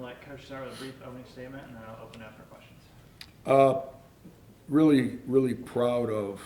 let Coach start with a brief opening statement, and then I'll open it up for questions. Really proud of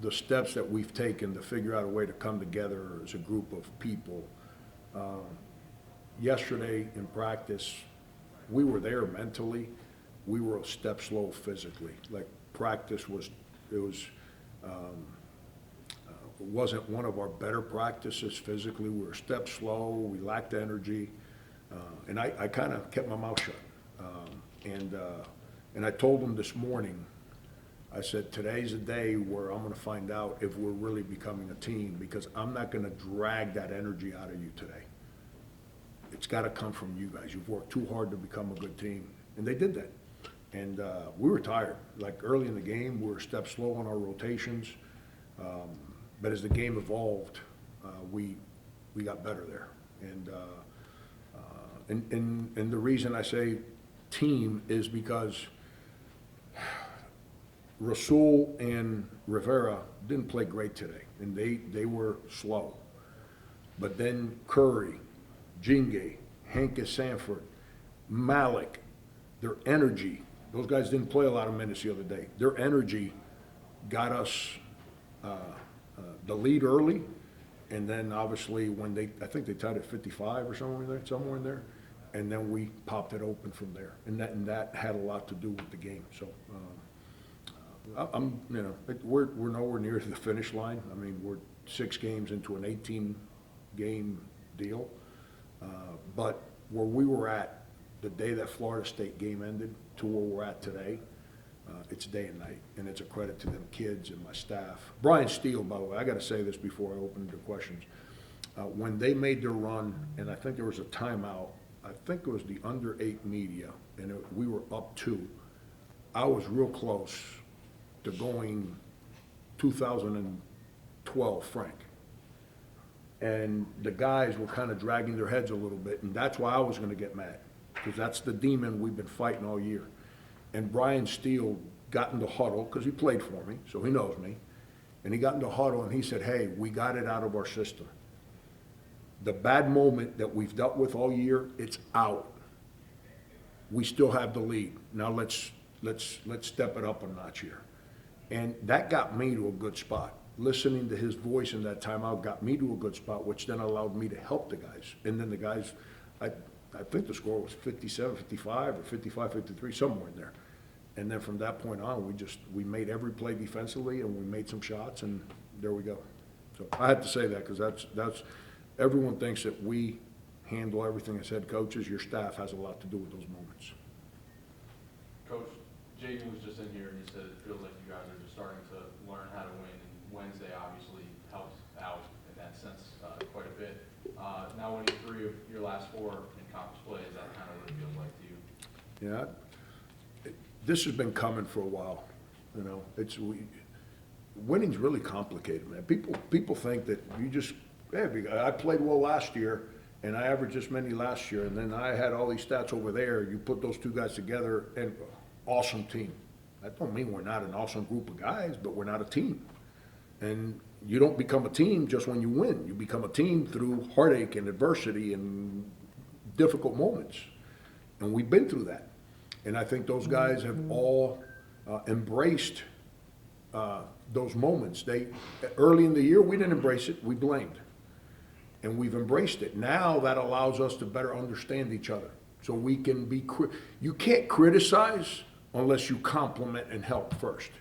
the steps that we've taken to figure out a way to come together as a group of people. Yesterday in practice, we were there mentally. We were a step slow physically. Like practice wasn't one of our better practices physically. We were a step slow. We lacked energy, and I kind of kept my mouth shut. And I told them this morning, I said, today's a day where I'm going to find out if we're really becoming a team, because I'm not going to drag that energy out of you today. It's got to come from you guys. You've worked too hard to become a good team. And they did that. And we were tired. Like early in the game, we were a step slow on our rotations. But as the game evolved, we got better there. And the reason I say team is because Rasul and Rivera didn't play great today, and they were slow. But then Curry, Jinge, Hankis Sanford, Malik, their energy, those guys didn't play a lot of minutes the other day. Their energy got us the lead early, and then obviously when I think they tied at 55 or somewhere in there, and then we popped it open from there, and that had a lot to do with the game. So we're nowhere near to the finish line. I mean, we're 6 games into an 18-game deal, but where we were at the day that Florida State game ended to where we're at today, it's day and night, and it's a credit to them kids and my staff. Brian Steele, by the way, I got to say this before I open the questions. When they made their run, and I think there was a timeout, I think it was the under-8 media, and we were up 2. I was real close to going 2012 Frank. And the guys were kind of dragging their heads a little bit, and that's why I was going to get mad, because that's the demon we've been fighting all year. And Brian Steele got into huddle, because he played for me, so he knows me, and he got into huddle and he said, hey, we got it out of our system. The bad moment that we've dealt with all year, it's out. We still have the lead. Now let's step it up a notch here. And that got me to a good spot. Listening to his voice in that timeout got me to a good spot, which then allowed me to help the guys. And then the guys, I think the score was 57, 55, or 55, 53, somewhere in there. And then from that point on, we made every play defensively, and we made some shots, and there we go. So I had to say that, because that's everyone thinks that we handle everything as head coaches. Your staff has a lot to do with those moments. Coach, Jaden was just in here, and he said it feels like you guys are just starting to learn how to win, and Wednesday obviously helped out in that sense quite a bit. Now winning 3 of your last 4 in conference play, is that kind of what it feels like to you? Yeah, this has been coming for a while. You know, winning's really complicated, man. People think that you just, I played well last year, and I averaged this many last year, and then I had all these stats over there. You put those 2 guys together, and awesome team. That don't mean we're not an awesome group of guys, but we're not a team. And you don't become a team just when you win. You become a team through heartache and adversity and difficult moments. And we've been through that. And I think those guys have all embraced those moments. Early in the year, we didn't embrace it, we blamed. And we've embraced it. Now that allows us to better understand each other. So we can be, you can't criticize unless you compliment and help first.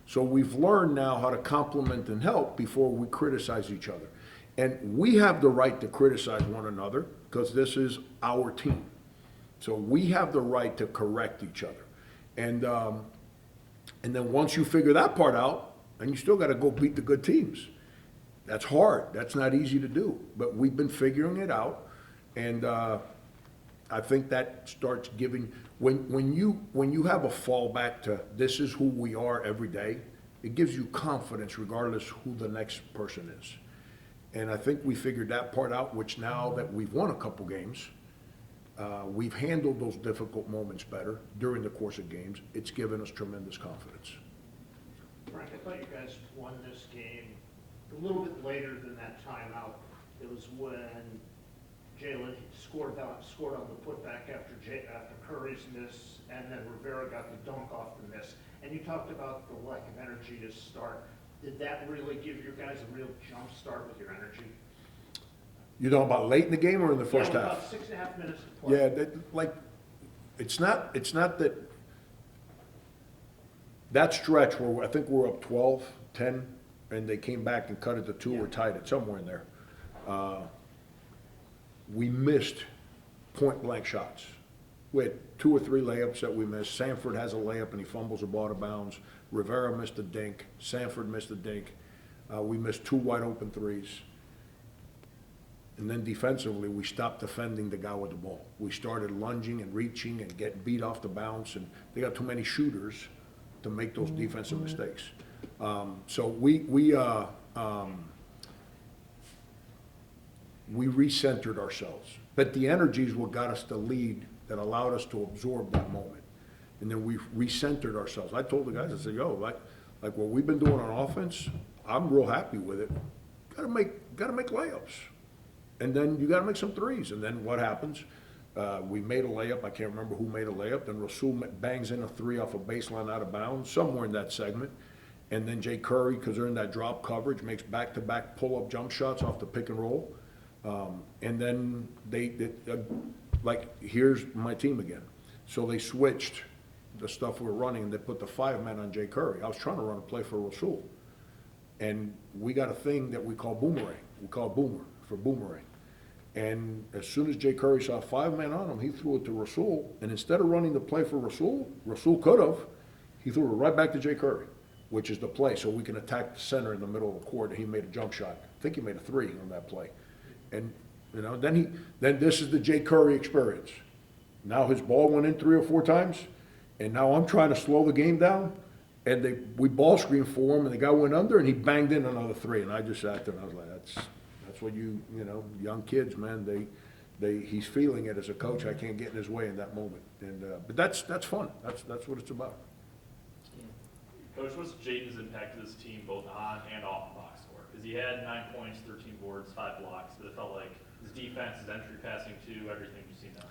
So we've learned now how to compliment and help before we criticize each other. And we have the right to criticize one another, because this is our team. So we have the right to correct each other. And then once you figure that part out, and you still got to go beat the good teams. That's hard. That's not easy to do. But we've been figuring it out. And I think that starts giving, when you have a fallback to this is who we are every day, it gives you confidence regardless who the next person is. And I think we figured that part out, which now that we've won a couple games, we've handled those difficult moments better during the course of games. It's given us tremendous confidence. Frank, I thought you guys won this game a little bit later than that timeout. It was when Jalen scored on the putback after Curry's miss, and then Rivera got the dunk off the miss. And you talked about the lack of energy to start. Did that really give you guys a real jump start with your energy? You know about late in the game or in the first Yeah, half? about 6.5 minutes to play. Yeah, it's not that, that stretch where I think we're up 12-10, and they came back and cut it to 2 or tied it, somewhere in there. We missed point blank shots. We had 2 or 3 layups that we missed. Sanford has a layup and he fumbles the ball out of bounds. Rivera missed a dink. Sanford missed a dink. We missed 2 wide open threes. And then defensively, we stopped defending the guy with the ball. We started lunging and reaching and getting beat off the bounce, and they got too many shooters to make those defensive mistakes. So we recentered ourselves. But the energy is what got us the lead that allowed us to absorb that moment. And then we recentered ourselves. I told the guys, I said, yo, like what we've been doing on offense, I'm real happy with it. Gotta make layups. And then you gotta make some threes. And then what happens? We made a layup. I can't remember who made a layup. Then Rasul bangs in a 3 off a baseline out of bounds, somewhere in that segment. And then Jay Curry, because they're in that drop coverage, makes back-to-back pull-up jump shots off the pick and roll. And then here's my team again. So they switched the stuff we're running, and they put the 5-man on Jay Curry. I was trying to run a play for Rasul. And we got a thing that we call boomerang. We call it boomer for boomerang. And as soon as Jay Curry saw 5-man on him, he threw it to Rasul. And instead of running the play for Rasul could have, he threw it right back to Jay Curry, which is the play. So we can attack the center in the middle of the court, and he made a jump shot. I think he made a 3 on that play. And, then this is the Jay Curry experience. Now his ball went in 3 or 4 times, and now I'm trying to slow the game down, and we ball screened for him, and the guy went under, and he banged in another 3, and I just sat there and I was like, that's what young kids, man, he's feeling it as a coach. I can't get in his way in that moment, and but that's fun. That's what it's about. Coach, what's Jaden's impact to this team both on and off the box score? Because he had 9 points, 13 boards, 5 blocks, but it felt like his defense, his entry passing too, everything you've seen now.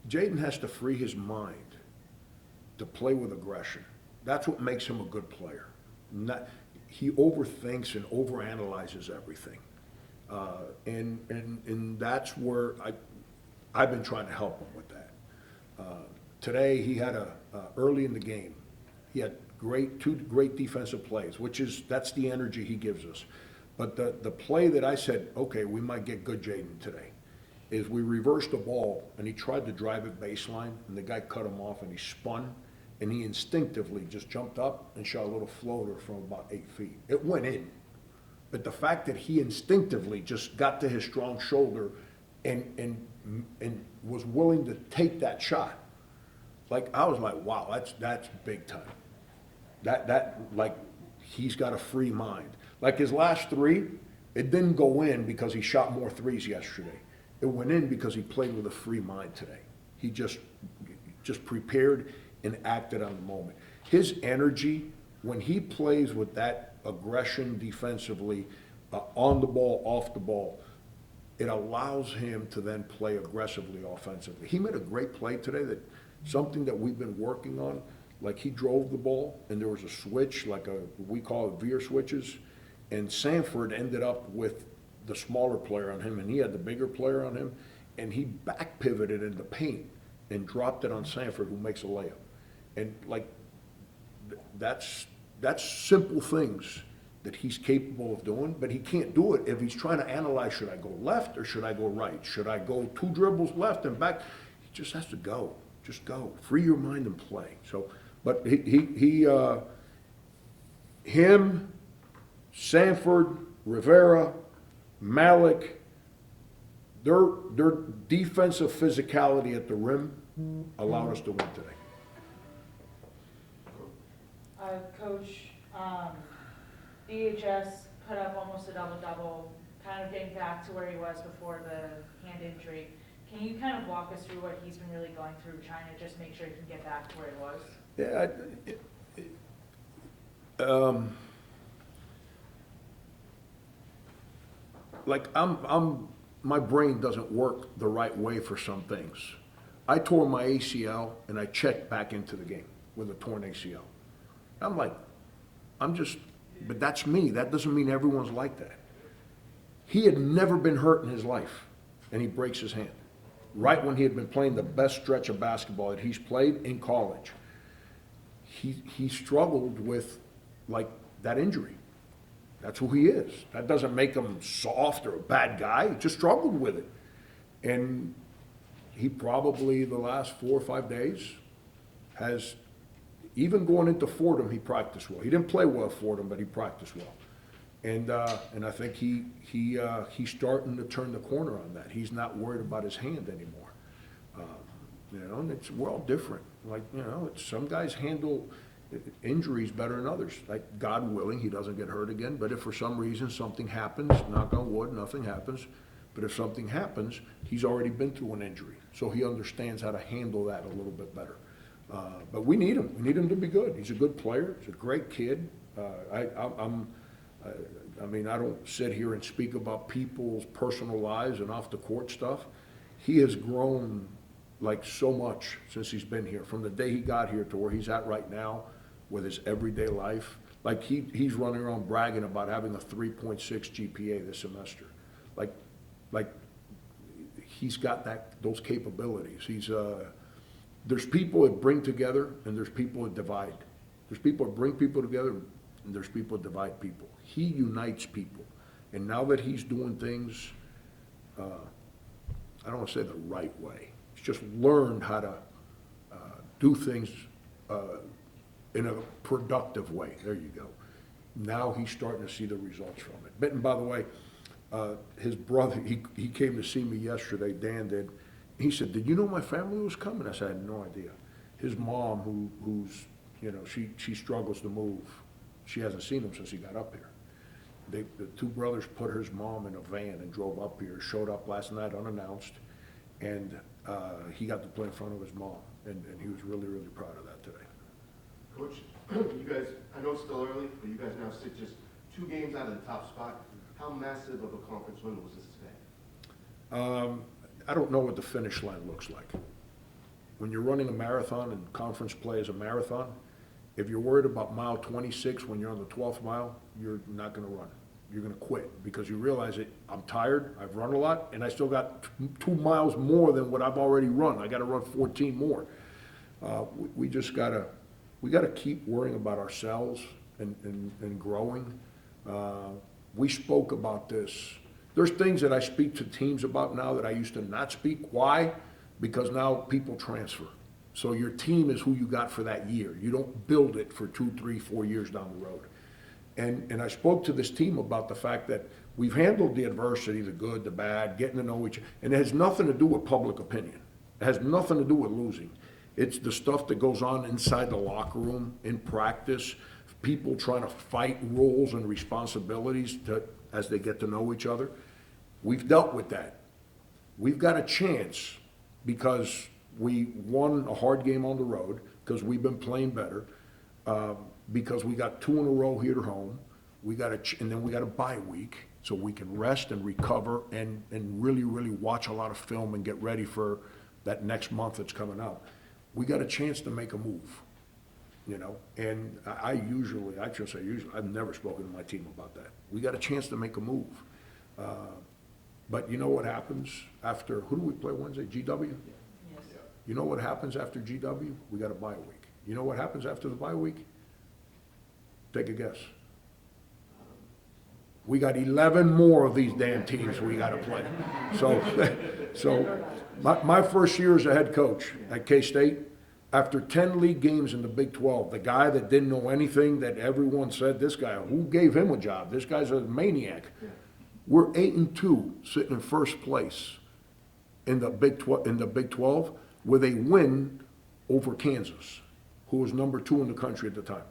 Jaden has to free his mind to play with aggression. That's what makes him a good player. He overthinks and overanalyzes everything, and that's where I've been trying to help him with that. Today he had early in the game, he had 2 great defensive plays, that's the energy he gives us. But the play that I said, okay, we might get good Jaden today, is we reversed the ball, and he tried to drive it baseline, and the guy cut him off, and he spun, and he instinctively just jumped up and shot a little floater from about 8 feet. It went in. But the fact that he instinctively just got to his strong shoulder and was willing to take that shot, I was like, wow, that's big time. He's got a free mind. His last 3, it didn't go in because he shot more threes yesterday. It went in because he played with a free mind today. He just prepared and acted on the moment. His energy, when he plays with that aggression defensively, on the ball, off the ball, it allows him to then play aggressively offensively. He made a great play today, something that we've been working on. He drove the ball, and there was a switch, we call it veer switches, and Sanford ended up with the smaller player on him, and he had the bigger player on him, and he back pivoted in the paint and dropped it on Sanford, who makes a layup. And that's simple things that he's capable of doing, but he can't do it if he's trying to analyze, should I go left or should I go right? Should I go 2 dribbles left and back? He just has to go. Just go. Free your mind and play. So, but him, Sanford, Rivera, Malik, their defensive physicality at the rim allowed us to win today. Coach, DHS put up almost a double-double, kind of getting back to where he was before the hand injury. Can you kind of walk us through what he's been really going through, trying to just make sure he can get back to where he was? Yeah, my brain doesn't work the right way for some things. I tore my ACL and I checked back into the game with a torn ACL. I'm like, but that's me. That doesn't mean everyone's like that. He had never been hurt in his life, and he breaks his hand. Right when he had been playing the best stretch of basketball that he's played in college. He struggled with, like, that injury. That's who he is. That doesn't make him soft or a bad guy. He just struggled with it. And he probably, the last 4 or 5 days, has, even going into Fordham, he practiced well. He didn't play well at Fordham, but he practiced well. And I think he's starting to turn the corner on that. He's not worried about his hand anymore. And we're all different. Like, some guys handle injuries better than others. Like, God willing, he doesn't get hurt again. But if for some reason something happens, knock on wood, nothing happens. But if something happens, he's already been through an injury. So he understands how to handle that a little bit better. But we need him. We need him to be good. He's a good player. He's a great kid. I don't sit here and speak about people's personal lives and off the court stuff. He has grown like so much since he's been here, from the day he got here to where he's at right now with his everyday life. Like he's running around bragging about having a 3.6 GPA this semester. Like he's got those capabilities. There's people that bring together and there's people that divide. There's people that bring people together and there's people that divide people. He unites people. And now that he's doing things, I don't want to say the right way. He's just learned how to do things in a productive way. There you go. Now he's starting to see the results from it. And by the way, his brother, he came to see me yesterday, Dan did. He said, "Did you know my family was coming?" I said, "I had no idea." His mom, who's, she struggles to move. She hasn't seen him since he got up here. The two brothers put his mom in a van and drove up here, showed up last night unannounced, and he got to play in front of his mom, and he was really, really proud of that today. Coach, you guys, I know it's still early, but you guys now sit just 2 games out of the top spot. How massive of a conference win was this today? I don't know what the finish line looks like. When you're running a marathon and conference play is a marathon, if you're worried about mile 26 when you're on the 12th mile, you're not going to run. You're going to quit because you realize that I'm tired, I've run a lot, and I still got 2 miles more than what I've already run. I got to run 14 more. We just got to keep worrying about ourselves and growing. We spoke about this. There's things that I speak to teams about now that I used to not speak. Why? Because now people transfer. So your team is who you got for that year. You don't build it for 2, 3, 4 years down the road. And I spoke to this team about the fact that we've handled the adversity, the good, the bad, getting to know each other. And it has nothing to do with public opinion. It has nothing to do with losing. It's the stuff that goes on inside the locker room, in practice, people trying to fight roles and responsibilities as they get to know each other. We've dealt with that. We've got a chance because we won a hard game on the road, because we've been playing better, because we got 2 in a row here at home. And then we got a bye week, so we can rest and recover and really, really watch a lot of film and get ready for that next month that's coming up. We got a chance to make a move, and I've never spoken to my team about that. We got a chance to make a move. But you know what happens after, who do we play Wednesday? GW? Yes. You know what happens after GW? We got a bye week. You know what happens after the bye week? Take a guess. We got 11 more of these damn teams we got to play. So my first year as a head coach at K-State, after 10 league games in the Big 12, the guy that didn't know anything, that everyone said, this guy, who gave him a job? This guy's a maniac. We're 8-2, sitting in first place in the Big 12 with a win over Kansas, who was number 2 in the country at the time.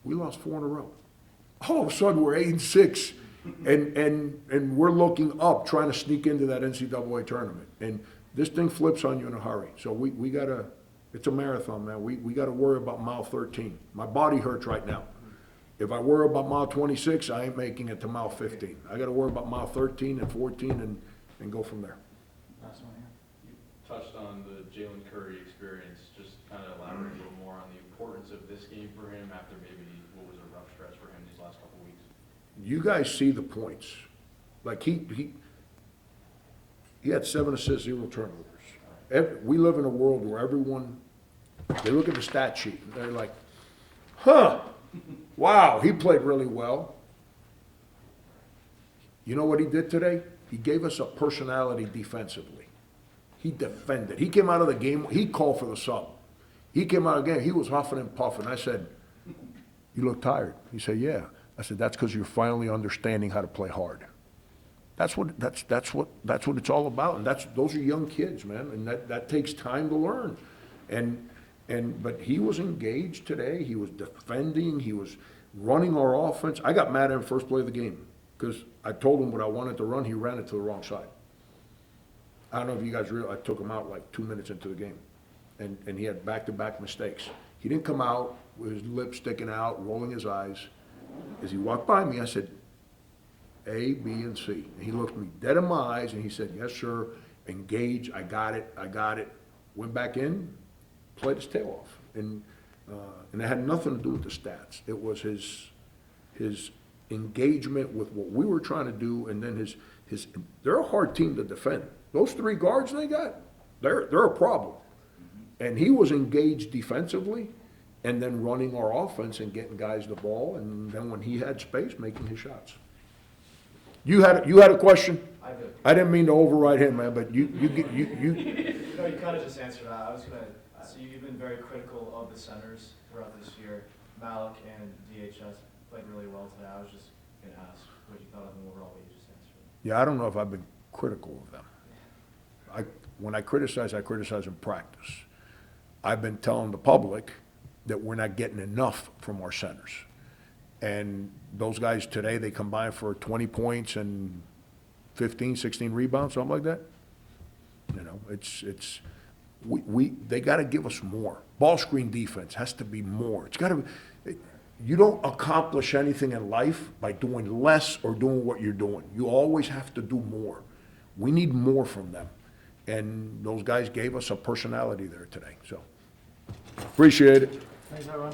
We lost 4 in a row. All of a sudden, we're 8-6, and we're looking up, trying to sneak into that NCAA tournament. And this thing flips on you in a hurry. So we gotta. It's a marathon, man. We got to worry about mile 13. My body hurts right now. If I worry about mile 26, I ain't making it to mile 15. I got to worry about mile 13 and 14 and go from there. Last one here. You touched on the Jalen Curry experience, just kind of elaborate a little more on the importance of this game for him after maybe what was a rough stretch for him these last couple of weeks. You guys see the points. Like he had 7 assists, 0 turnovers. We live in a world where everyone, they look at the stat sheet and they're like, huh, wow, he played really well. You know what he did today? He gave us a personality defensively. He defended. He came out of the game, he called for the sub. He came out of the game, he was huffing and puffing. I said, you look tired. He said, yeah. I said, that's because you're finally understanding how to play hard. That's what it's all about, and those are young kids, man, and that takes time to learn. But he was engaged today. He was defending. He was running our offense. I got mad at him first play of the game because I told him what I wanted to run. He ran it to the wrong side. I don't know if you guys realize, I took him out like 2 minutes into the game, and he had back-to-back mistakes. He didn't come out with his lips sticking out, rolling his eyes. As he walked by me, I said, A, B, and C. And he looked me dead in my eyes, and he said, yes, sir, engage, I got it. Went back in, played his tail off. And it had nothing to do with the stats. It was his engagement with what we were trying to do, and then they're a hard team to defend. Those 3 guards they got, they're a problem. And he was engaged defensively, and then running our offense and getting guys the ball, and then when he had space, making his shots. You had a question? I do. I didn't mean to override him, man, but you. No, you kind of just answered that. I was gonna, so you've been very critical of the centers throughout this year. Malik and DHS played really well today. I was just gonna ask what you thought of them overall, but you just answered. Yeah, I don't know if I've been critical of them. When I criticize in practice. I've been telling the public that we're not getting enough from our centers. And those guys today, they combined for 20 points and 15, 16 rebounds, something like that. You know, they gotta give us more. Ball screen defense has to be more. It's gotta be, you don't accomplish anything in life by doing less or doing what you're doing. You always have to do more. We need more from them. And those guys gave us a personality there today, so. Appreciate it. Thanks, everyone.